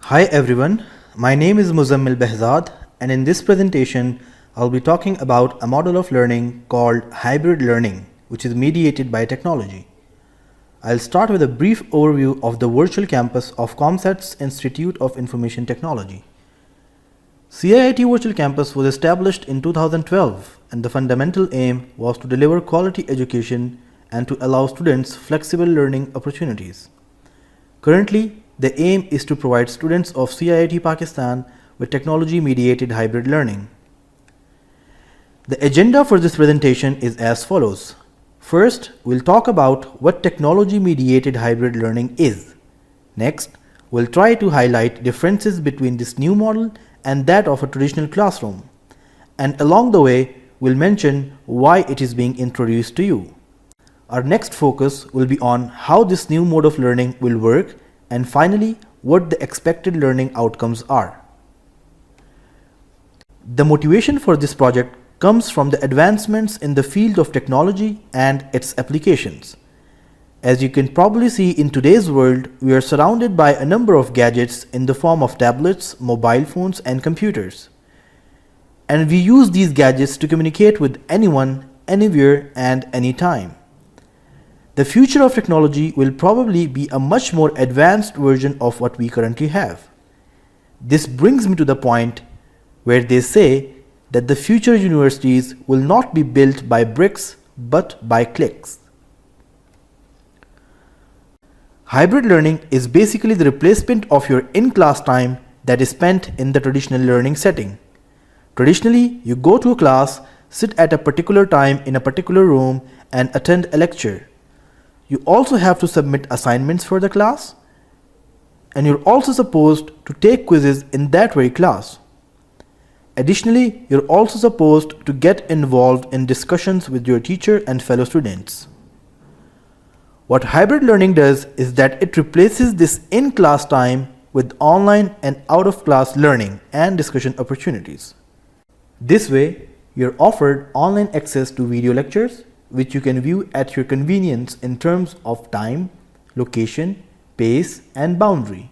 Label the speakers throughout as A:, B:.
A: Hi everyone, my name is Muzammil Behzad, and in this presentation I'll be talking about a model of learning called hybrid learning, which is mediated by technology. I'll start with a brief overview of the virtual campus of ComSat's Institute of Information Technology. CIIT Virtual Campus was established in 2012, and the fundamental aim was to deliver quality education and to allow students flexible learning opportunities. Currently, the aim is to provide students of CIIT Pakistan with technology-mediated hybrid learning. The agenda for this presentation is as follows. First, we'll talk about what technology-mediated hybrid learning is. Next, we'll try to highlight differences between this new model and that of a traditional classroom. And along the way, we'll mention why it is being introduced to you. Our next focus will be on how this new mode of learning will work, and finally, what the expected learning outcomes are. The motivation for this project comes from the advancements in the field of technology and its applications. As you can probably see, in today's world, we are surrounded by a number of gadgets in the form of tablets, mobile phones, and computers. And we use these gadgets to communicate with anyone, anywhere, and anytime. The future of technology will probably be a much more advanced version of what we currently have. This brings me to the point where they say that the future universities will not be built by bricks but by clicks. Hybrid learning is basically the replacement of your in-class time that is spent in the traditional learning setting. Traditionally, you go to a class, sit at a particular time in a particular room, and attend a lecture. You also have to submit assignments for the class, and you're also supposed to take quizzes in that very class. Additionally, you're also supposed to get involved in discussions with your teacher and fellow students. What hybrid learning does is that it replaces this in-class time with online and out-of-class learning and discussion opportunities. This way, you're offered online access to video lectures, which you can view at your convenience in terms of time, location, pace, and boundary.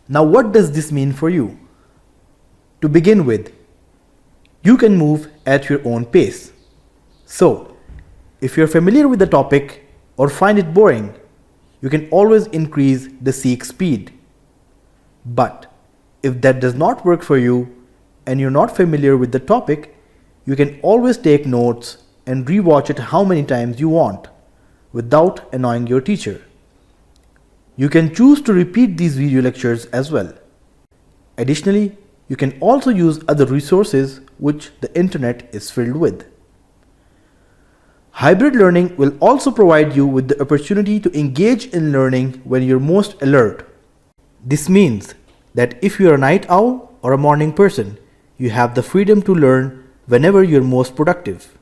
A: Now, what does this mean for you? To begin with, you can move at your own pace. So, if you're familiar with the topic or find it boring, you can always increase the seek speed. But if that does not work for you and you're not familiar with the topic, you can always take notes and rewatch it how many times you want without annoying your teacher. You can choose to repeat these video lectures as well. Additionally, you can also use other resources which the internet is filled with. Hybrid learning will also provide you with the opportunity to engage in learning when you're most alert. This means that if you're a night owl or a morning person, you have the freedom to learn whenever you're most productive.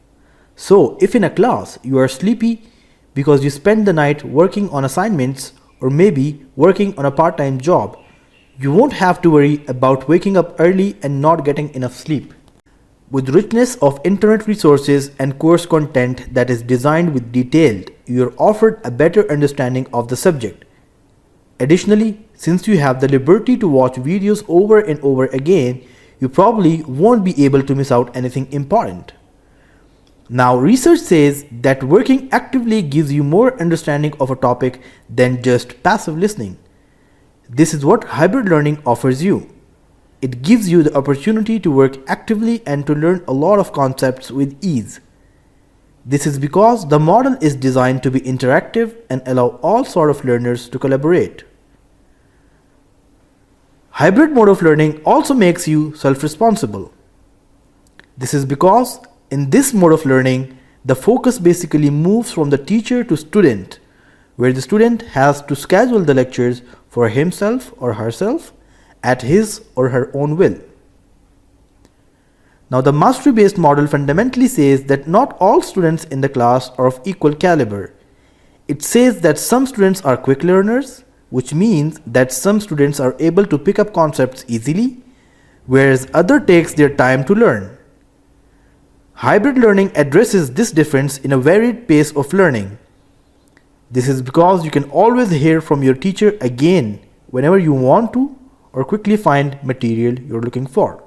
A: So, if in a class you are sleepy because you spend the night working on assignments or maybe working on a part-time job, you won't have to worry about waking up early and not getting enough sleep. With richness of internet resources and course content that is designed with detail, you are offered a better understanding of the subject. Additionally, since you have the liberty to watch videos over and over again, you probably won't be able to miss out anything important. Now, research says that working actively gives you more understanding of a topic than just passive listening. This is what hybrid learning offers you. It gives you the opportunity to work actively and to learn a lot of concepts with ease. This is because the model is designed to be interactive and allow all sorts of learners to collaborate. Hybrid mode of learning also makes you self-responsible. This is because in this mode of learning, the focus basically moves from the teacher to student, where the student has to schedule the lectures for himself or herself at his or her own will. Now, the mastery-based model fundamentally says that not all students in the class are of equal caliber. It says that some students are quick learners, which means that some students are able to pick up concepts easily, whereas others takes their time to learn. Hybrid learning addresses this difference in a varied pace of learning. This is because you can always hear from your teacher again whenever you want to or quickly find material you're looking for.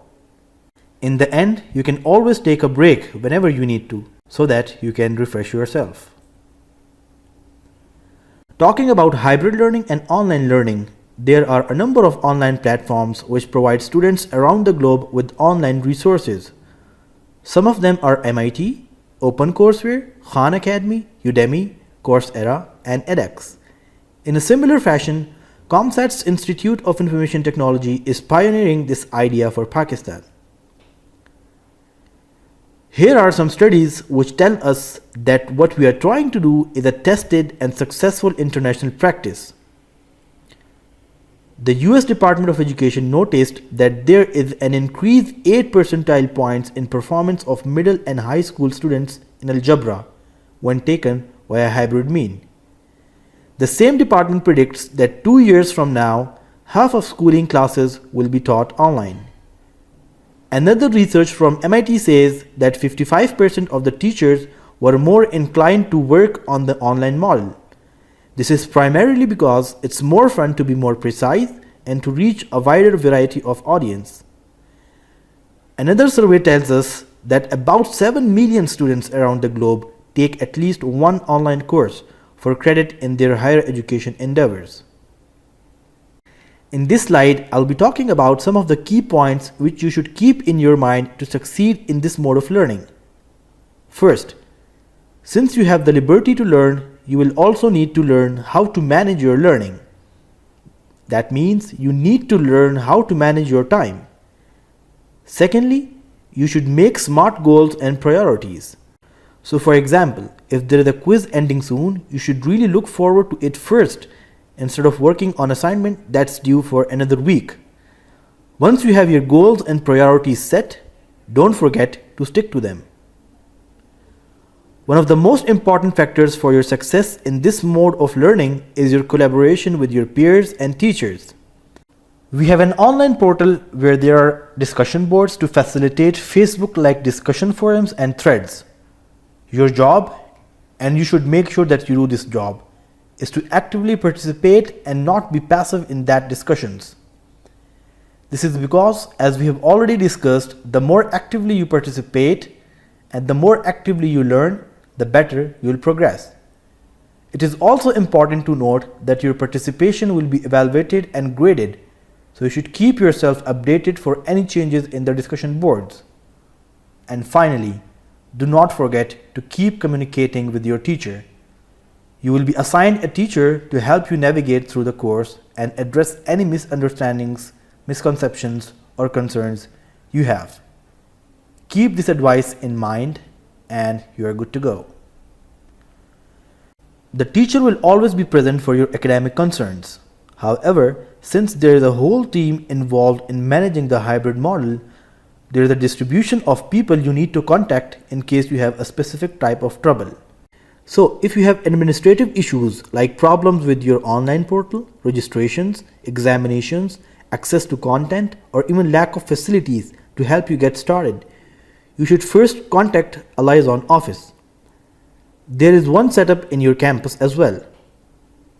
A: In the end, you can always take a break whenever you need to so that you can refresh yourself. Talking about hybrid learning and online learning, there are a number of online platforms which provide students around the globe with online resources. Some of them are MIT, OpenCourseware, Khan Academy, Udemy, Coursera, and edX. In a similar fashion, ComSat's Institute of Information Technology is pioneering this idea for Pakistan. Here are some studies which tell us that what we are trying to do is a tested and successful international practice. The US Department of Education noticed that there is an increased 8 percentile points in performance of middle and high school students in algebra when taken via hybrid mean. The same department predicts that 2 years from now, half of schooling classes will be taught online. Another research from MIT says that 55% of the teachers were more inclined to work on the online model. This is primarily because it's more fun to be more precise and to reach a wider variety of audience. Another survey tells us that about 7 million students around the globe take at least one online course for credit in their higher education endeavors. In this slide, I'll be talking about some of the key points which you should keep in your mind to succeed in this mode of learning. First, since you have the liberty to learn, you will also need to learn how to manage your learning. That means you need to learn how to manage your time. Secondly, you should make smart goals and priorities. So for example, if there is a quiz ending soon, you should really look forward to it first instead of working on assignment that's due for another week. Once you have your goals and priorities set, don't forget to stick to them. One of the most important factors for your success in this mode of learning is your collaboration with your peers and teachers. We have an online portal where there are discussion boards to facilitate Facebook-like discussion forums and threads. Your job, and you should make sure that you do this job, is to actively participate and not be passive in that discussions. This is because, as we have already discussed, the more actively you participate and the more actively you learn, the better you will progress. It is also important to note that your participation will be evaluated and graded, so you should keep yourself updated for any changes in the discussion boards. And finally, do not forget to keep communicating with your teacher. You will be assigned a teacher to help you navigate through the course and address any misunderstandings, misconceptions, or concerns you have. Keep this advice in mind and you are good to go. The teacher will always be present for your academic concerns. However, since there is a whole team involved in managing the hybrid model, there is a distribution of people you need to contact in case you have a specific type of trouble. So if you have administrative issues like problems with your online portal, registrations, examinations, access to content, or even lack of facilities to help you get started, you should first contact a liaison office. There is one set up in your campus as well.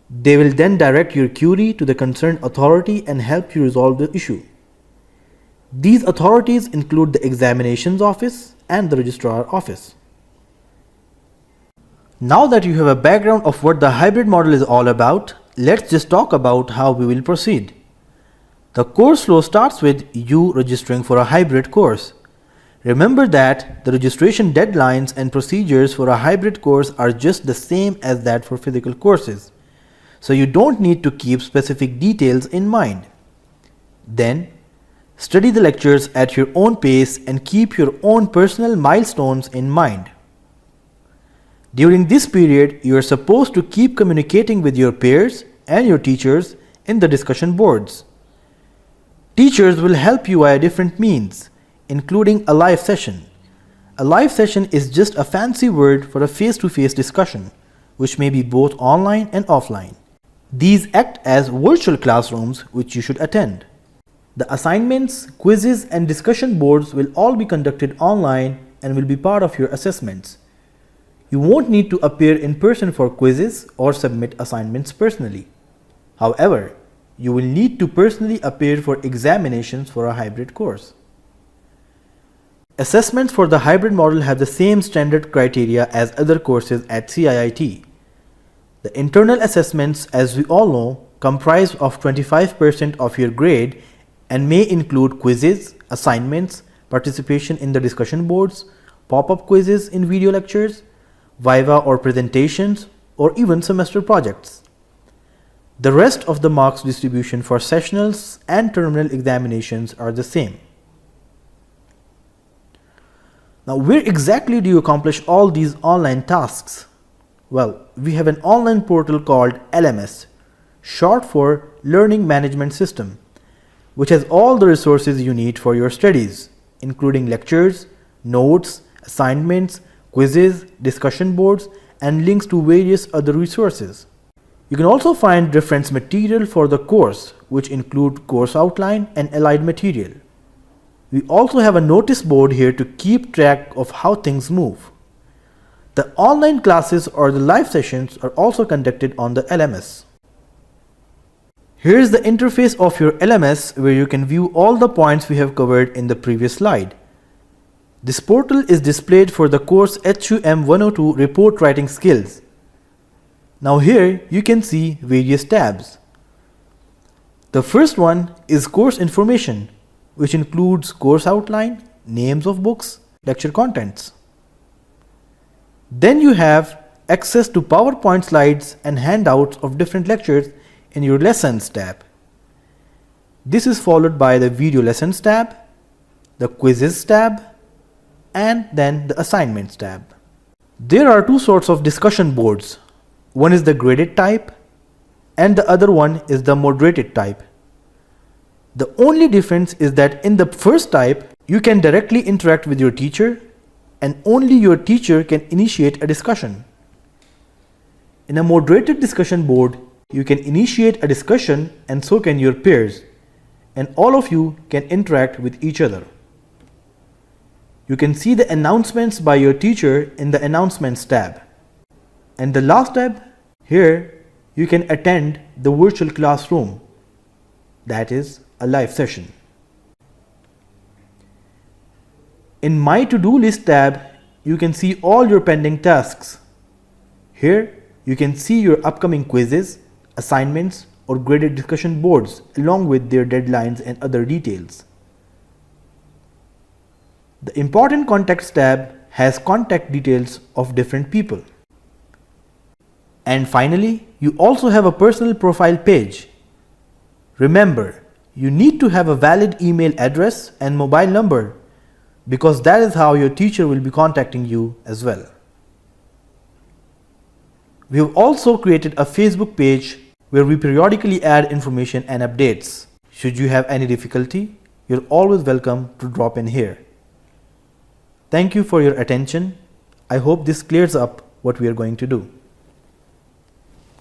A: They will then direct your query to the concerned authority and help you resolve the issue. These authorities include the examinations office and the registrar office. Now that you have a background of what the hybrid model is all about, let's just talk about how we will proceed. The course flow starts with you registering for a hybrid course. Remember that the registration deadlines and procedures for a hybrid course are just the same as that for physical courses, so you don't need to keep specific details in mind. Then, study the lectures at your own pace and keep your own personal milestones in mind. During this period, you are supposed to keep communicating with your peers and your teachers in the discussion boards. Teachers will help you via different means, including a live session. A live session is just a fancy word for a face-to-face discussion, which may be both online and offline. These act as virtual classrooms which you should attend. The assignments, quizzes, and discussion boards will all be conducted online and will be part of your assessments. You won't need to appear in person for quizzes or submit assignments personally. However, you will need to personally appear for examinations for a hybrid course. Assessments for the hybrid model have the same standard criteria as other courses at CIIT. The internal assessments, as we all know, comprise of 25% of your grade and may include quizzes, assignments, participation in the discussion boards, pop-up quizzes in video lectures, viva or presentations, or even semester projects. The rest of the marks distribution for sessionals and terminal examinations are the same. Now, where exactly do you accomplish all these online tasks? Well, we have an online portal called LMS, short for Learning Management System, which has all the resources you need for your studies, including lectures, notes, assignments, quizzes, discussion boards, and links to various other resources. You can also find reference material for the course, which include course outline and allied material. We also have a notice board here to keep track of how things move. The online classes or the live sessions are also conducted on the LMS. Here is the interface of your LMS where you can view all the points we have covered in the previous slide. This portal is displayed for the course HUM 102 report writing skills. Now here you can see various tabs. The first one is course information, which includes course outline, names of books, lecture contents. Then you have access to PowerPoint slides and handouts of different lectures in your lessons tab. This is followed by the video lessons tab, the quizzes tab, and then the assignments tab. There are two sorts of discussion boards. One is the graded type and the other one is the moderated type. The only difference is that in the first type, you can directly interact with your teacher and only your teacher can initiate a discussion. In a moderated discussion board, you can initiate a discussion and so can your peers, and all of you can interact with each other. You can see the announcements by your teacher in the Announcements tab. And the last tab, here you can attend the virtual classroom, that is a live session. In My To-Do List tab, you can see all your pending tasks. Here you can see your upcoming quizzes, assignments, or graded discussion boards along with their deadlines and other details. The Important Contacts tab has contact details of different people. And finally, you also have a personal profile page. Remember, you need to have a valid email address and mobile number because that is how your teacher will be contacting you as well. We have also created a Facebook page where we periodically add information and updates. Should you have any difficulty, you're always welcome to drop in here. Thank you for your attention. I hope this clears up what we are going to do.